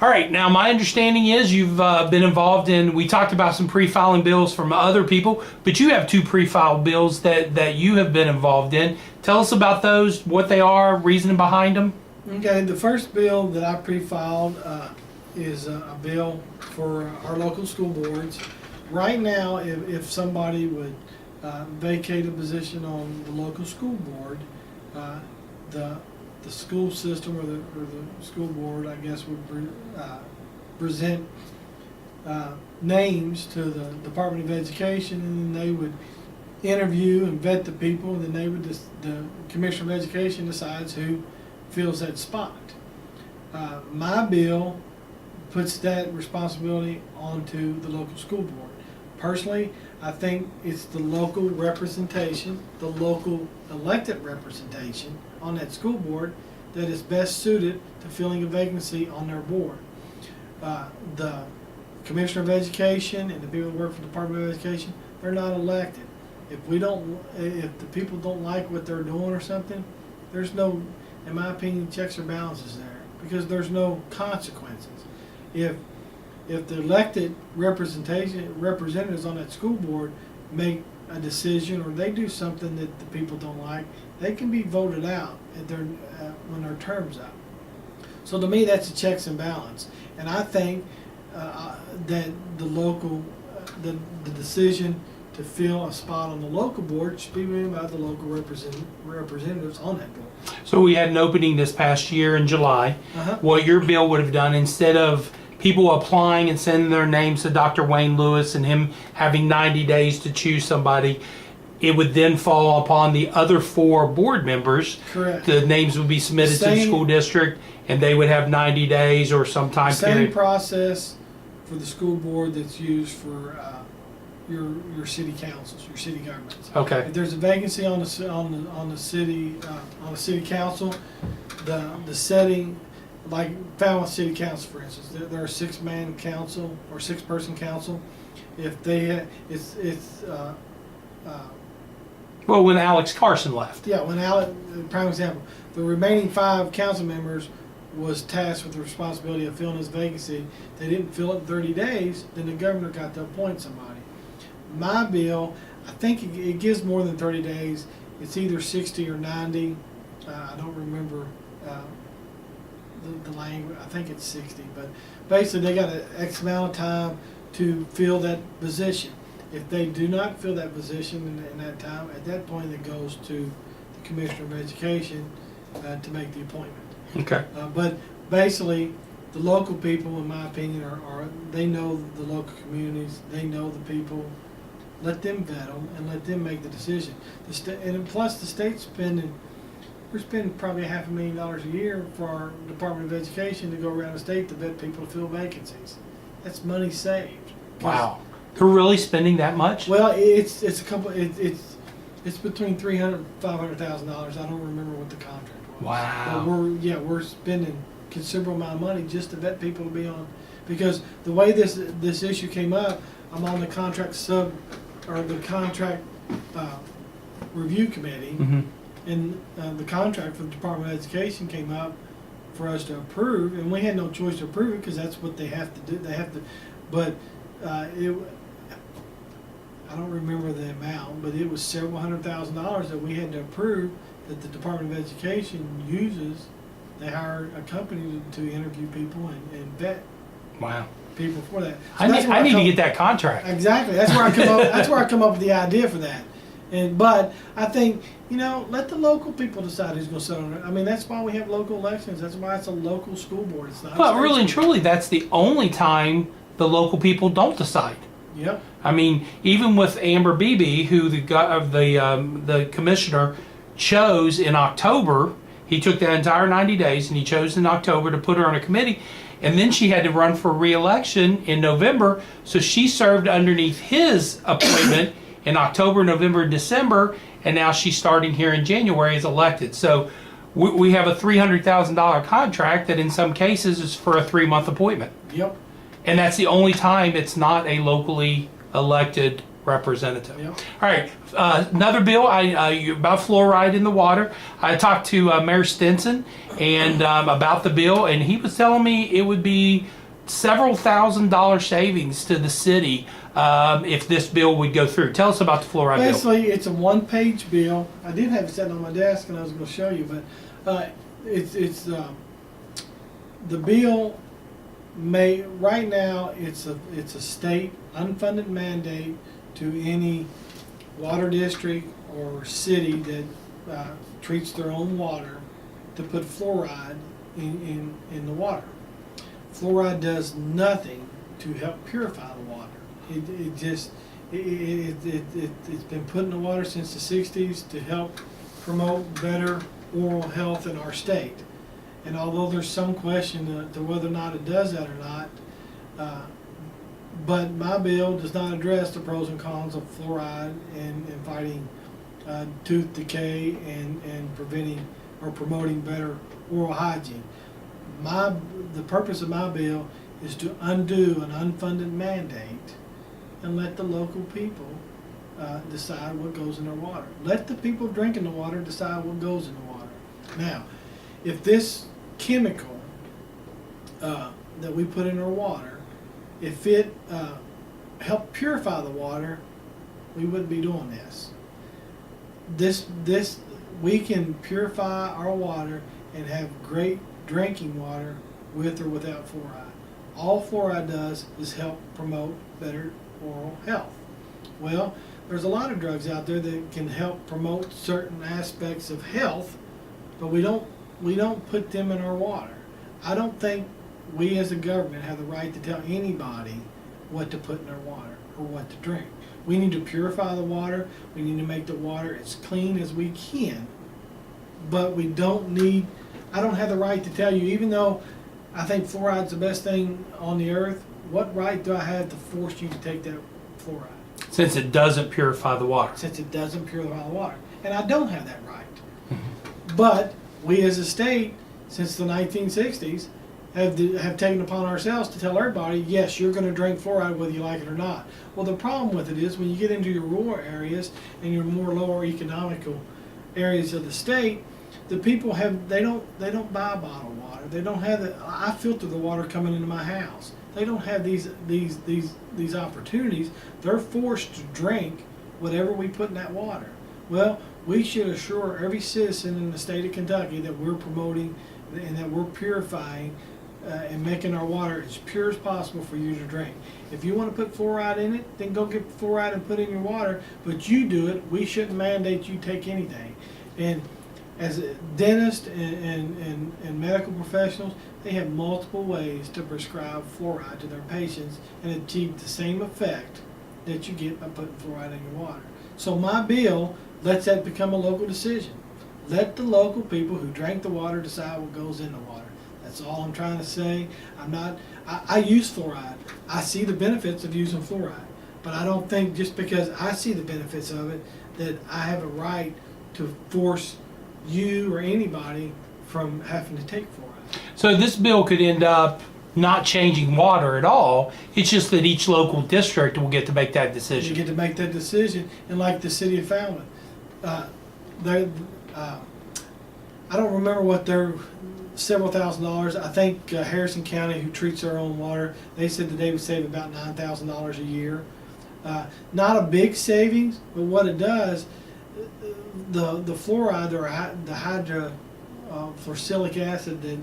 All right, now my understanding is you've been involved in, we talked about some pre-filing bills from other people, but you have two pre-filed bills that you have been involved in. Tell us about those, what they are, reasoning behind them. Okay, the first bill that I pre-filed is a bill for our local school boards. Right now, if somebody would vacate a position on the local school board, the school system or the school board, I guess, would present names to the Department of Education, and then they would interview and vet the people, and then they would the Commissioner of Education decides who fills that spot. My bill puts that responsibility onto the local school board. Personally, I think it's the local representation, the local elected representation on that school board that is best suited to filling a vacancy on their board. The Commissioner of Education and the people that work for the Department of Education, they're not elected. If the people don't like what they're doing or something, there's no, in my opinion, checks or balances there, because there's no consequences. If the elected representatives on that school board make a decision or they do something that the people don't like, they can be voted out at when their term's up. So to me, that's a checks and balance, and I think that the decision to fill a spot on the local board should be made by the local representatives on that board. So we had an opening this past year in July. What your bill would have done, instead of people applying and sending their names to Dr. Wayne Lewis and him having 90 days to choose somebody, it would then fall upon the other 4 board members. Correct. The names would be submitted to the school district, and they would have 90 days or some time Same period. process for the school board that's used for your city councils, your city governments. Okay. If there's a vacancy on the city council, the setting, like Falmouth City Council, for instance, they're a 6-man council or 6-person council. If they Well, when Alex Carson left. yeah, when prime example, the remaining 5 council members was tasked with the responsibility of filling this vacancy. They didn't fill it in 30 days, then the governor got to appoint somebody. My bill, I think it gives more than 30 days. It's either 60 or 90. I don't remember the language. I think it's 60, but basically they got an X amount of time to fill that position. If they do not fill that position in that time, at that point it goes to the Commissioner of Education to make the appointment. Okay. But basically, the local people, in my opinion, are they know the local communities, they know the people. Let them vet them and let them make the decision. And plus, the state's we're spending probably $500,000 a year for our Department of Education to go around the state to vet people to fill vacancies. That's money saved. Wow. They're really spending that much? Well, it's a couple. It's between $300,000 and $500,000. I don't remember what the contract was. Wow. But we're spending considerable amount of money just to vet people to be on, because the way this issue came up, I'm on the contract review committee, Mm-hmm. and the contract for the Department of Education came up for us to approve, and we had no choice to approve it because that's what they have to do. They have to, but I don't remember the amount, but it was several $100,000 that we had to approve that the Department of Education uses. They hired a company to interview people and vet Wow. people for that. So I need to get that contract. Exactly. That's where I come up. That's where I come up with the idea for that. But I think, let the local people decide who's going to sit on it. I mean, that's why we have local elections. That's why it's a local school board. It's not. But really and truly, that's the only time the local people don't decide. Yep. I mean, even with Amber Beebe, who the commissioner chose in October, he took that entire 90 days and he chose in October to put her on a committee, and then she had to run for re-election in November, so she served underneath his appointment in October, November, December, and now she's starting here in January as elected. So we have a $300,000 contract that in some cases is for a 3-month appointment. Yep. And that's the only time it's not a locally elected representative. Yeah. All right, another bill about fluoride in the water. I talked to Mayor Stinson and about the bill, and he was telling me it would be several $1,000 savings to the city if this bill would go through. Tell us about the fluoride bill. Basically, it's a one-page bill. I did have it sitting on my desk, and I was going to show you, but it's the bill. Right now, it's a state unfunded mandate to any water district or city that treats their own water to put fluoride in the water. Fluoride does nothing to help purify the water. It's been put in the water since the 60s to help promote better oral health in our state. And although there's some question to whether or not it does that or not, but my bill does not address the pros and cons of fluoride in fighting tooth decay and preventing or promoting better oral hygiene. The purpose of my bill is to undo an unfunded mandate and let the local people decide what goes in their water. Let the people drinking the water decide what goes in the water. Now, if this chemical that we put in our water, if it helped purify the water, we wouldn't be doing this. This we can purify our water and have great drinking water with or without fluoride. All fluoride does is help promote better oral health. Well, there's a lot of drugs out there that can help promote certain aspects of health, but we don't put them in our water. I don't think we as a government have the right to tell anybody what to put in their water or what to drink. We need to purify the water. We need to make the water as clean as we can. But we don't need, I don't have the right to tell you, even though I think fluoride's the best thing on the earth, what right do I have to force you to take that fluoride? Since it doesn't purify the water. Since it doesn't purify the water. And I don't have that right. But we as a state, since the 1960s, have taken upon ourselves to tell everybody, yes, you're going to drink fluoride whether you like it or not. Well, the problem with it is when you get into your rural areas and your more lower economical areas of the state, the people they don't buy bottled water. They don't have the. I filter the water coming into my house. They don't have these opportunities. They're forced to drink whatever we put in that water. Well, we should assure every citizen in the state of Kentucky that we're promoting and that we're purifying and making our water as pure as possible for you to drink. If you want to put fluoride in it, then go get fluoride and put it in your water, but you do it. We shouldn't mandate you take anything. And as dentists and medical professionals, they have multiple ways to prescribe fluoride to their patients and achieve the same effect that you get by putting fluoride in your water. So my bill lets that become a local decision. Let the local people who drink the water decide what goes in the water. That's all I'm trying to say. I use fluoride. I see the benefits of using fluoride. But I don't think just because I see the benefits of it that I have a right to force you or anybody from having to take fluoride. So this bill could end up not changing water at all. It's just that each local district will get to make that You decision. get to make that decision, and like the city of Falmouth, I don't remember what their several $1,000s. I think Harrison County, who treats their own water, they said that they would save about $9,000 a year. Not a big savings, but what it does, the fluoride or the hydrofluoric acid that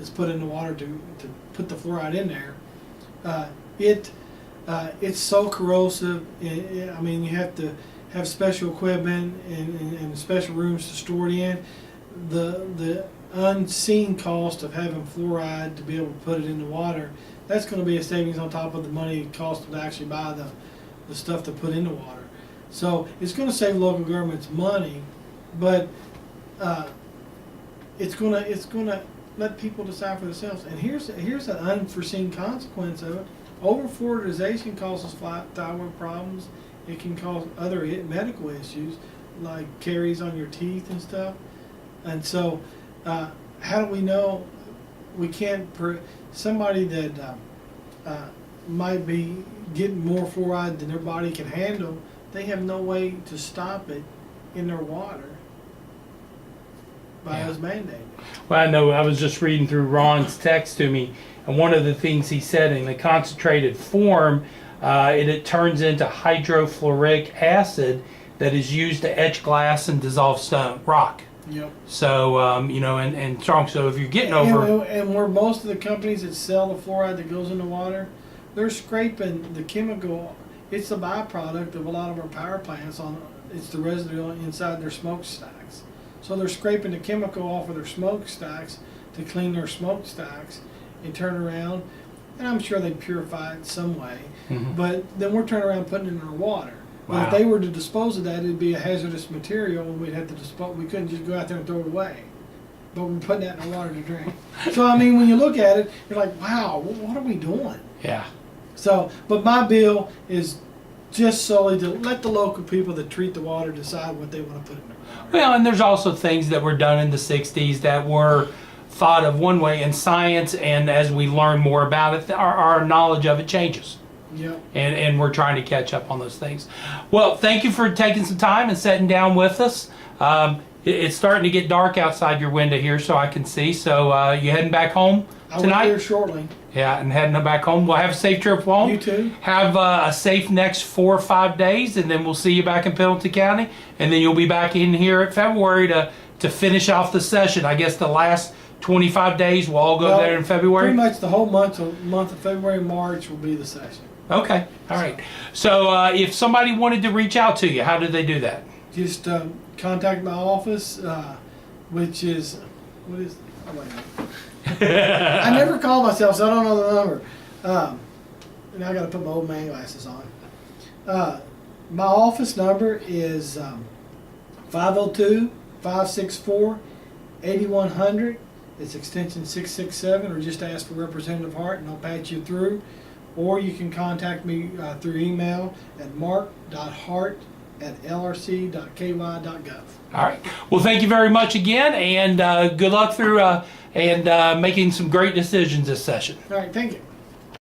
is put in the water to put the fluoride in there, it's so corrosive. I mean, you have to have special equipment and special rooms to store it in. The unseen cost of having fluoride to be able to put it in the water, that's going to be a savings on top of the money it costs to actually buy the stuff to put in the water. So it's going to save local governments money, but it's going to let people decide for themselves. And here's an unforeseen consequence of it. Over fluoridization causes thyroid problems. It can cause other medical issues like caries on your teeth and stuff. And so, how do we know we can't? Somebody that might be getting more fluoride than their body can handle, they have no way to stop it in their water by Yeah. us mandating. Well, I know I was just reading through Ron's text to me, and one of the things he said in the concentrated form, it turns into hydrofluoric acid that is used to etch glass and dissolve stone, rock. Yep. So, you know, and strong. So if you're getting over, And where most of the companies that sell the fluoride that goes in the water, they're scraping the chemical. It's a byproduct of a lot of our power plants. It's the residue inside their smokestacks. So they're scraping the chemical off of their smokestacks to clean their smokestacks and turn around. And I'm sure they purify it some way. Mhm. But then we're turning around and putting it in our water. But Wow. if they were to dispose of that, it'd be a hazardous material, and we'd have to dispose. We couldn't just go out there and throw it away. But we're putting that in our water to drink. So I mean, when you look at it, you're like, wow, what are we doing? yeah. So, but my bill is just solely to let the local people that treat the water decide what they want to put in their water. Well, and there's also things that were done in the 60s that were thought of one way in science, and as we learn more about it, our knowledge of it changes. Yep. And we're trying to catch up on those things. Well, thank you for taking some time and sitting down with us. It's starting to get dark outside your window here, so I can see. So you heading back home I'll be tonight? here shortly. Yeah, and heading back home. Well, have a safe trip home. You too. Have a safe next 4 or 5 days, and then we'll see you back in Pendleton County. And then you'll be back in here at February to finish off the session. I guess the last 25 days we'll all go Well, there in February. Pretty much the whole month of February and March will be the session. Okay, all right. So if somebody wanted to reach out to you, how did they do that? Just contact my office, which is, what is, oh, wait a minute. I never call myself, so I don't know the number. And I got to put my old man glasses on. My office number is 502-564-8100. It's extension 667, or just ask for Representative Hart and I'll patch you through. Or you can contact me through email at mark.hart@lrc.ky.gov. All right. Well, thank you very much again, and good luck through and making some great decisions this session. All right, thank you.